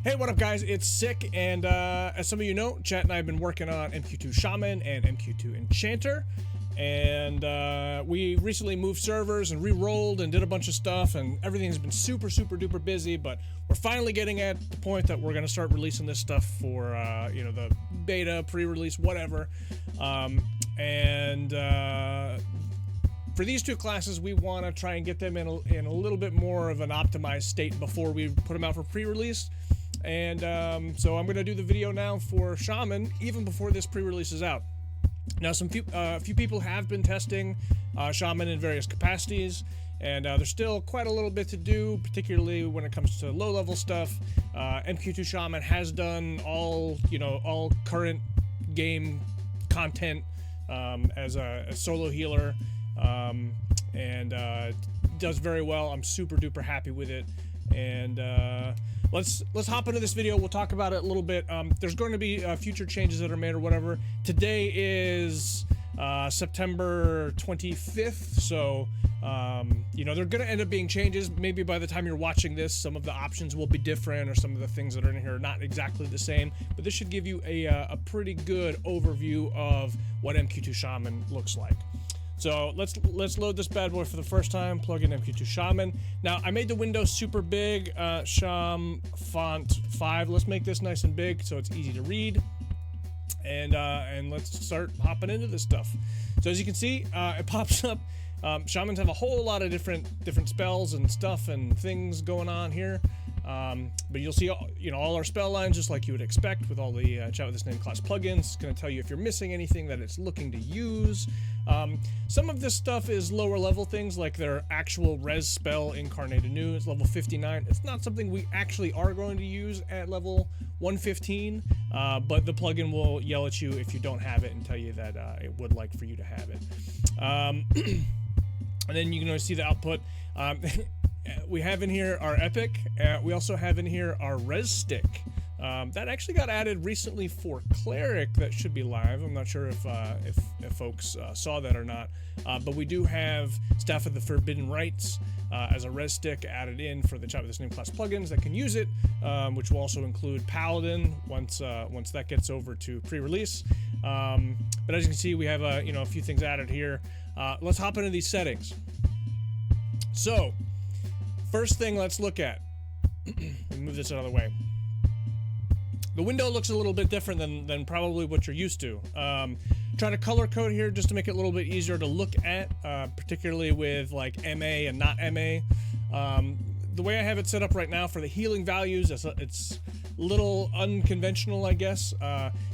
Hey, what up guys, it's Sick, and as some of you know, Chat and I have been working on MQ2 Shaman and MQ2 Enchanter, and we recently moved servers and re-rolled and did a bunch of stuff, and everything's been super duper busy, but we're finally getting at the point that we're going to start releasing this stuff for, you know, the beta, pre-release, whatever, for these two classes, we want to try and get them in a little bit more of an optimized state before we put them out for pre-release. And so I'm going to do the video now for Shaman even before this pre-release is out. Now, a few people have been testing Shaman in various capacities, and there's still quite a little bit to do, particularly when it comes to low-level stuff. MQ2 Shaman has done all current game content as a solo healer, and does very well. I'm super duper happy with it, and let's hop into this video. We'll talk about it a little bit. There's going to be future changes that are made or whatever. Today is September 25th, so you know, they're going to end up being changes. Maybe by the time you're watching this, some of the options will be different, or some of the things that are in here are not exactly the same, but this should give you a pretty good overview of what MQ2 Shaman looks like. So let's load this bad boy for the first time, plug in MQ2 Shaman. Now, I made the window super big, Sham font 5. Let's make this nice and big so it's easy to read. And let's start hopping into this stuff. So as you can see, it pops up. Shamans have a whole lot of different spells and stuff and things going on here. But you'll see, all our spell lines just like you would expect with all the Chat with This Name class plugins. It's going to tell you if you're missing anything that it's looking to use. Some of this stuff is lower level things, like their actual res spell Incarnate Anew. It's level 59. It's not something we actually are going to use at level 115, but the plugin will yell at you if you don't have it and tell you that it would like for you to have it. And then you can see the output. We have in here our Epic. We also have in here our Res Stick. That actually got added recently for Cleric. That should be live. I'm not sure if folks saw that or not. But we do have Staff of the Forbidden Rites as a Res Stick added in for the Chat with This Name class plugins that can use it, which will also include Paladin once that gets over to pre-release. But as you can see, we have a few things added here. Let's hop into these settings. So, first thing let's look at. Move this out of the way. The window looks a little bit different than probably what you're used to. Trying to color code here just to make it a little bit easier to look at, particularly with like MA and not MA. The way I have it set up right now for the healing values, it's a little unconventional, I guess.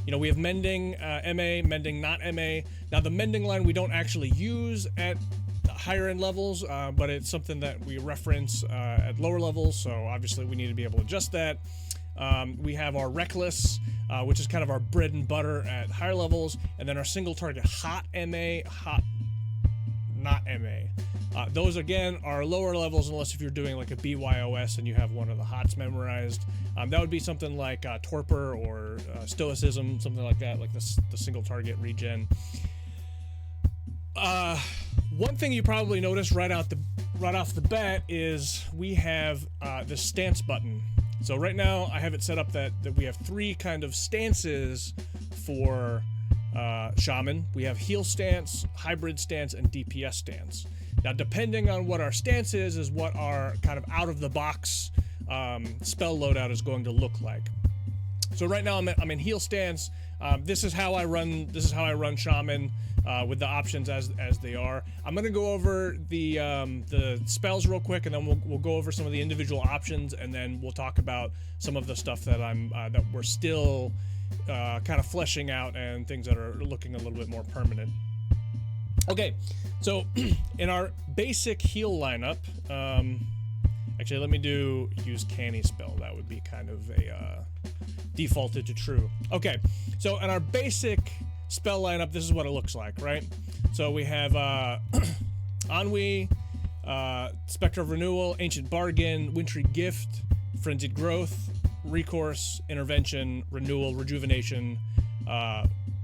We have mending MA, mending not MA. Now the mending line we don't actually use at higher end levels, but it's something that we reference at lower levels, so obviously we need to be able to adjust that. We have our Reckless, which is kind of our bread and butter at higher levels, and then our single target Hot MA, Hot not MA. Those again are lower levels unless if you're doing like a BYOS and you have one of the hots memorized. That would be something like Torpor or Stoicism, something like that, like the single target regen. One thing you probably noticed right off the bat is we have the stance button. So right now I have it set up that we have 3 kind of stances for Shaman. We have heal stance, hybrid stance, and DPS stance. Now depending on what our stance is what our kind of out of the box spell loadout is going to look like. So right now I'm in heal stance. This is how I run Shaman with the options as they are. I'm gonna go over the spells real quick, and then we'll go over some of the individual options, and then we'll talk about some of the stuff that that we're still kind of fleshing out and things that are looking a little bit more permanent. Okay, so in our basic heal lineup, actually let me use Canny spell. That would be kind of a defaulted to true. Okay, so in our basic spell lineup, this is what it looks like, right? So we have Ennui, Spectre of Renewal, Ancient Bargain, Wintry Gift, Frenzied Growth, Recourse, Intervention, Renewal, Rejuvenation,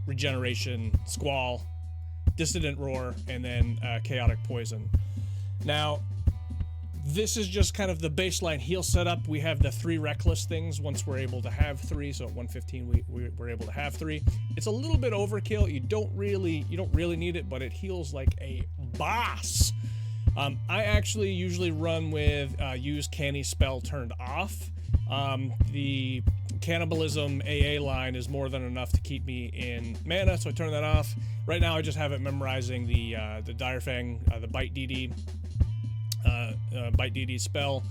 Regeneration, Squall, Dissident Roar, and then Chaotic Poison. Now, This is just kind of the baseline heal setup. We have the 3 reckless things once we're able to have 3. So at 115 we're able to have 3. It's a little bit overkill. You don't really need it, but it heals like a boss. I actually usually run with use canny spell turned off. The cannibalism AA line is more than enough to keep me in mana, so I turn that off. Right now I just have it memorizing the Dire Fang, the Bite DD. Bite DD spell.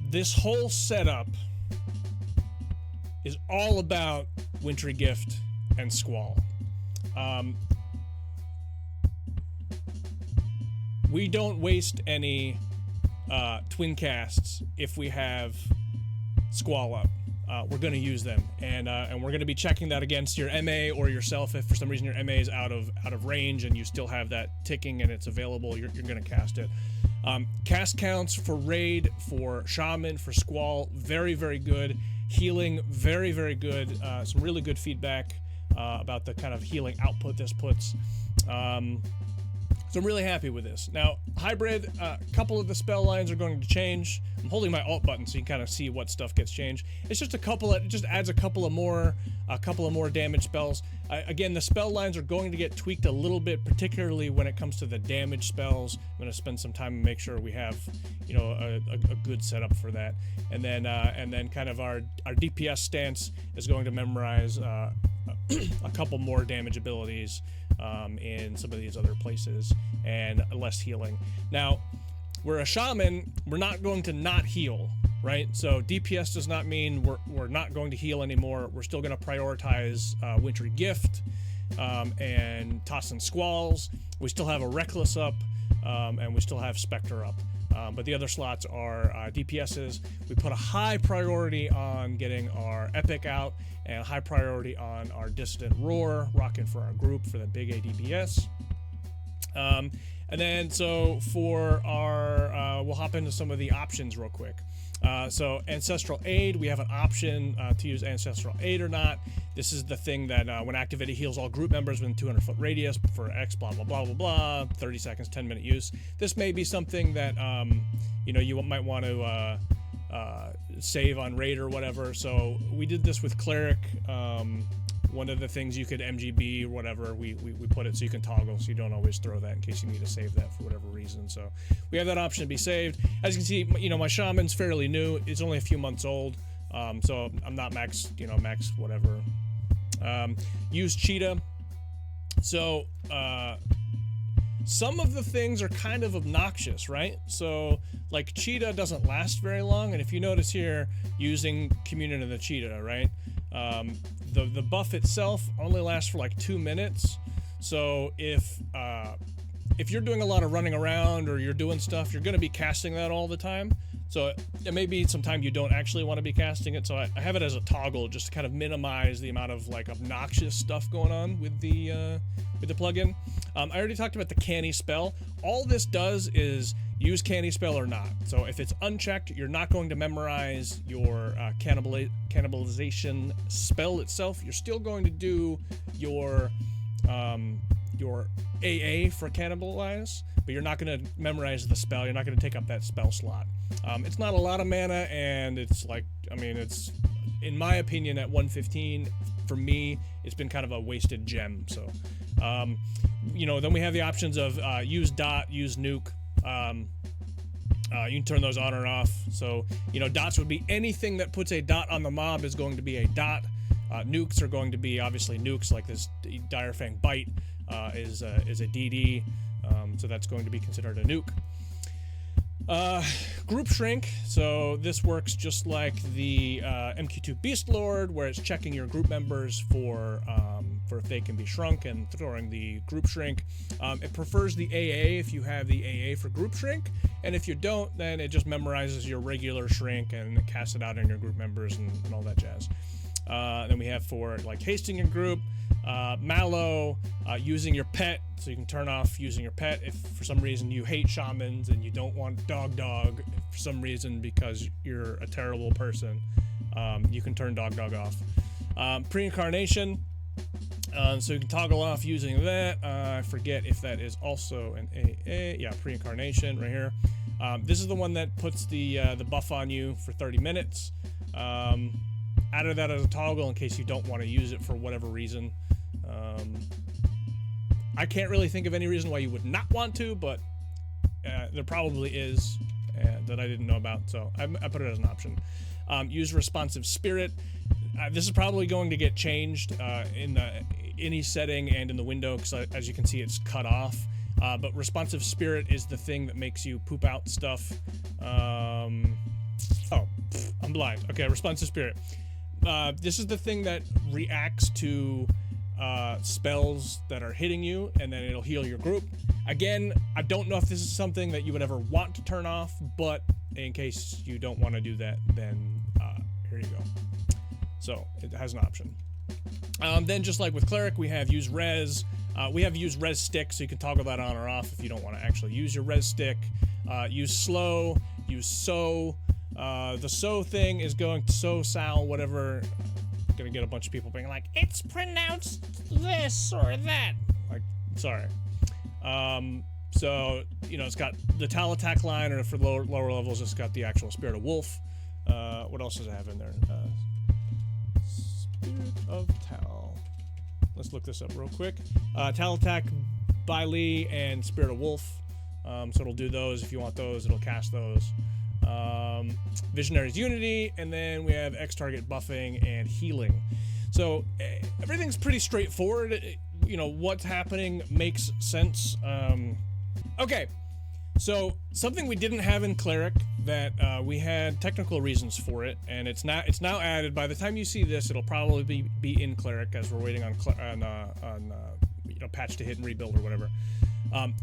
This whole setup is all about Wintry Gift and Squall. We don't waste any twin casts if we have Squall up. We're going to use them, and we're going to be checking that against your MA or yourself. If for some reason your MA is out of range and you still have that ticking and it's available, you're going to cast it. Cast counts for Raid, for Shaman, for Squall, very, very good. Healing, very, very good. Some really good feedback about the kind of healing output this puts. So I'm really happy with this. Now, Hybrid, a couple of the spell lines are going to change. I'm holding my Alt button so you can kind of see what stuff gets changed. It's just it just adds a couple of more damage spells. Again, the spell lines are going to get tweaked a little bit, particularly when it comes to the damage spells. I'm going to spend some time and make sure we have, you know, a good setup for that. And then kind of our DPS stance is going to memorize a couple more damage abilities in some of these other places, and less healing. Now, we're a shaman, we're not going to not heal, right? So DPS does not mean we're not going to heal anymore. We're still going to prioritize Wintry Gift and Toss and Squalls. We still have a Reckless up, and we still have Spectre up. But the other slots are DPSs. We put a high priority on getting our Epic out, and a high priority on our Dissident Roar, rocking for our group for the big ADPS. And then, so for our, we'll hop into some of the options real quick. So Ancestral Aid, we have an option to use Ancestral Aid or not. This is the thing that when activated heals all group members within 200-foot radius for X blah blah blah blah blah, 30 seconds, 10-minute use. This may be something that you know, you might want to save on raid or whatever. So we did this with Cleric. One of the things you could MGB or whatever, we put it so you can toggle, so you don't always throw that in case you need to save that for whatever reason. So we have that option to be saved. As you can see, you know, my Shaman's fairly new. It's only a few months old, so I'm not max, you know, max whatever. Use Cheetah. So some of the things are kind of obnoxious, right? So like Cheetah doesn't last very long, and if you notice here, using Communion of the Cheetah, right? The buff itself only lasts for like 2 minutes. So if you're doing a lot of running around or you're doing stuff, you're going to be casting that all the time. So it may be some time you don't actually want to be casting it. So I have it as a toggle just to kind of minimize the amount of like obnoxious stuff going on with the plugin. I already talked about the canny spell. All this does is use canny spell or not. So if it's unchecked, you're not going to memorize your cannibalization spell itself. You're still going to do your AA for cannibalize, but you're not going to memorize the spell. You're not going to take up that spell slot. It's not a lot of mana, and it's like, I mean, it's, in my opinion, at 115, for me, it's been kind of a wasted gem. So, you know, then we have the options of use dot, use nuke. You can turn those on or off. So, you know, dots would be anything that puts a dot on the mob is going to be a dot. Nukes are going to be obviously nukes, like this Dire Fang Bite is a DD, so that's going to be considered a nuke. Group Shrink, so this works just like the MQ2 Beast Lord, where it's checking your group members for if they can be shrunk and throwing the Group Shrink. It prefers the AA if you have the AA for Group Shrink, and if you don't, then it just memorizes your regular Shrink and casts it out on your group members and all that jazz. Then we have for like hasting your group, Mallow, using your pet, so you can turn off using your pet if for some reason you hate shamans and you don't want dog for some reason because you're a terrible person. You can turn dog off. Pre-incarnation, So you can toggle off using that. I forget if that is also an AA. Yeah, pre-incarnation right here. This is the one that puts the buff on you for 30 minutes. Added that as a toggle in case you don't want to use it for whatever reason. I can't really think of any reason why you would not want to, but there probably is that I didn't know about, so I put it as an option. Use responsive spirit. This is probably going to get changed in any setting and in the window, because as you can see, it's cut off. But responsive spirit is the thing that makes you poop out stuff. Oh, I'm blind. Okay, responsive spirit. This is the thing that reacts to spells that are hitting you, and then it'll heal your group. Again, I don't know if this is something that you would ever want to turn off, but in case you don't want to do that, then here you go. So it has an option. Then just like with cleric, we have use res. We have use res stick, so you can toggle that on or off if you don't want to actually use your res stick. Use slow, use so. The so thing is going to so sal whatever. Gonna get a bunch of people being like, it's pronounced this or that. Like, sorry. So you know, it's got the Tal attack line, or for lower levels, it's got the actual Spirit of Wolf. What else does it have in there? Spirit of Tal. Let's look this up real quick. Tal attack, Bailey, and Spirit of Wolf. So it'll do those if you want those. It'll cast those. Visionary's Unity, and then we have X target buffing and healing. So everything's pretty straightforward. You know, what's happening makes sense. Okay, so something we didn't have in cleric that we had technical reasons for it, and it's now added. By the time you see this, it'll probably be in cleric, as we're waiting on you know, patch to hit and rebuild or whatever.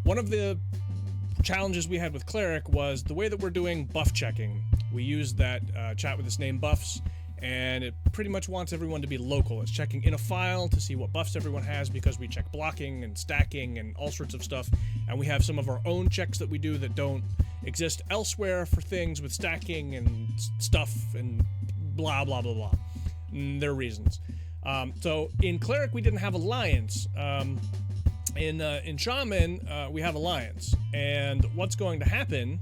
One of the challenges we had with cleric was the way that we're doing buff checking. We use that chat with this name buffs, and it pretty much wants everyone to be local. It's checking in a file to see what buffs everyone has, because we check blocking and stacking and all sorts of stuff, and we have some of our own checks that we do that don't exist elsewhere for things with stacking and stuff and blah blah blah blah. And there are reasons. So in cleric we didn't have alliance. In Shaman, we have alliance, and what's going to happen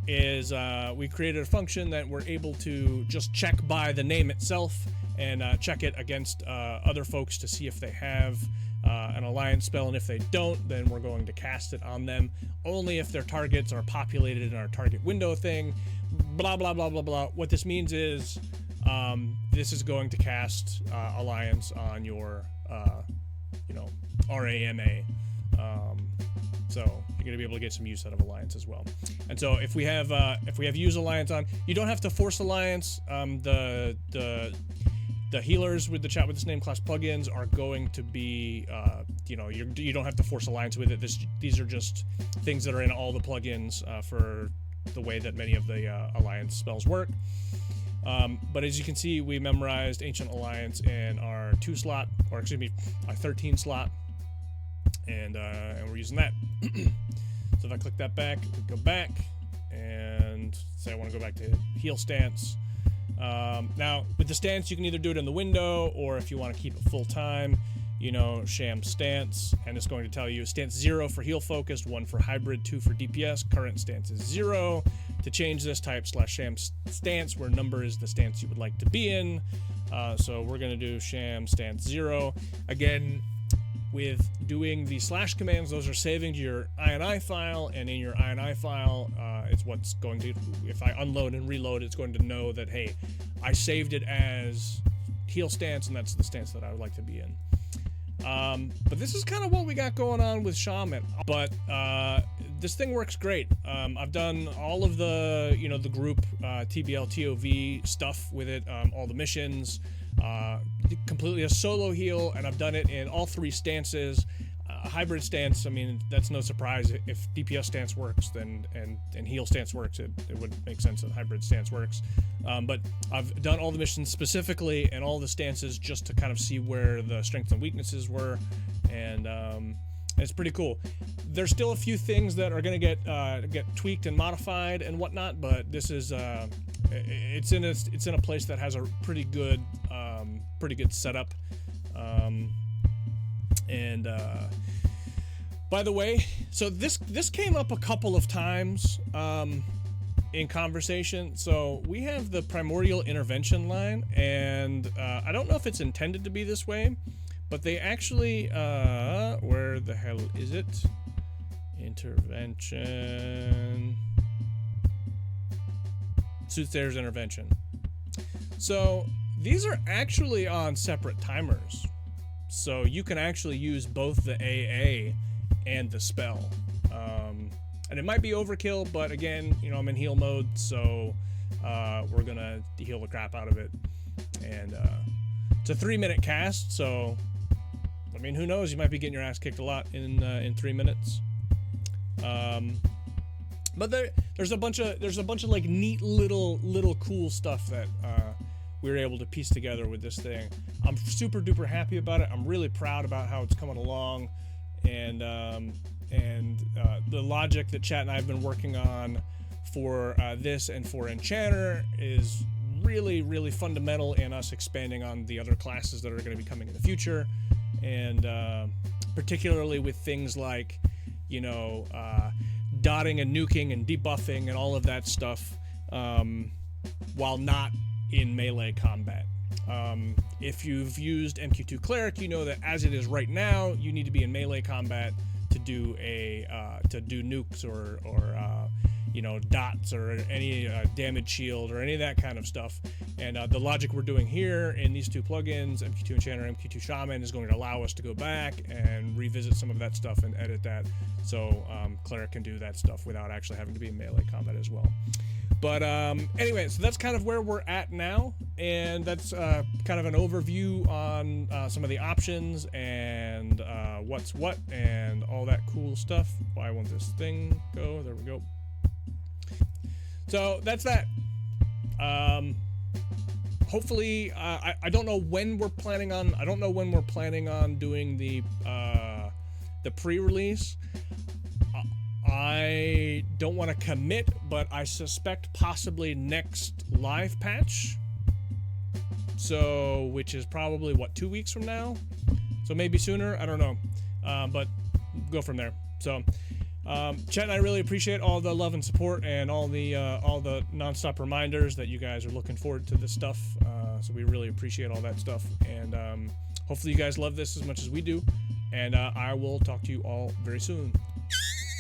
is we created a function that we're able to just check by the name itself and check it against other folks to see if they have an alliance spell, and if they don't, then we're going to cast it on them only if their targets are populated in our target window thing. Blah blah blah blah blah. What this means is this is going to cast alliance on your you know, RAMA. So you're going to be able to get some use out of alliance as well. And so if we have use alliance on, you don't have to force alliance. The healers with the chat with this name class plugins are going to be you know, you don't have to force alliance with it. These are just things that are in all the plugins for the way that many of the alliance spells work. But as you can see, we memorized Ancient Alliance in our 2 slot, or excuse me, our 13 slot, and we're using that. So if I click that back, go back, and say I want to go back to heal stance. Now, with the stance, you can either do it in the window, or if you want to keep it full time, you know, sham stance, and it's going to tell you stance 0 for heal focused, 1 for hybrid, 2 for DPS, current stance is 0. To change this, type /sham stance, where number is the stance you would like to be in. So we're going to do sham stance 0. Again, with doing the / commands, those are saving to your INI file, and in your INI file, it's what's going to, if I unload and reload, it's going to know that, hey, I saved it as heal stance, and that's the stance that I would like to be in. But this is kind of what we got going on with Shaman. But this thing works great. I've done all of the, you know, the group TBL TOV stuff with it, all the missions, completely a solo heal, and I've done it in all 3 stances. Hybrid stance, I mean, that's no surprise. If DPS stance works, then and heal stance works, it would make sense that hybrid stance works. But I've done all the missions specifically and all the stances just to kind of see where the strengths and weaknesses were, and it's pretty cool. There's still a few things that are going to get tweaked and modified and whatnot, but this is it's in a place that has a pretty good setup. And by the way, so this came up a couple of times in conversation. So we have the primordial intervention line, and I don't know if it's intended to be this way, but they actually where the hell is it? Intervention. Soothsayer's intervention. So these are actually on separate timers. So you can actually use both the AA and the spell. And it might be overkill, but again, you know, I'm in heal mode, so we're gonna heal the crap out of it. And it's a 3-minute cast, so I mean, who knows? You might be getting your ass kicked a lot in 3 minutes. But there's a bunch of like neat little cool stuff that we were able to piece together with this thing. I'm super duper happy about it. I'm really proud about how it's coming along, and the logic that Chat and I have been working on for this and for Enchanter is really fundamental in us expanding on the other classes that are going to be coming in the future, and particularly with things like, you know, dotting and nuking and debuffing and all of that stuff while not in melee combat. If you've used MQ2 Cleric, you know that as it is right now, you need to be in melee combat to do nukes or you know, dots or any damage shield or any of that kind of stuff. And the logic we're doing here in these two plugins, MQ2 Enchanter, MQ2 Shaman, is going to allow us to go back and revisit some of that stuff and edit that, so Cleric can do that stuff without actually having to be in melee combat as well. But anyway, so that's kind of where we're at now, and that's kind of an overview on some of the options and what's what and all that cool stuff. Why won't this thing go? There we go. So that's that. Hopefully, I don't know when we're planning on. I don't know when we're planning on doing the pre-release. I don't want to commit, but I suspect possibly next live patch. So, which is probably what, 2 weeks from now? So maybe sooner. I don't know, but go from there. So. Chat and I really appreciate all the love and support and all the nonstop reminders that you guys are looking forward to this stuff. So we really appreciate all that stuff, and hopefully you guys love this as much as we do. And I will talk to you all very soon.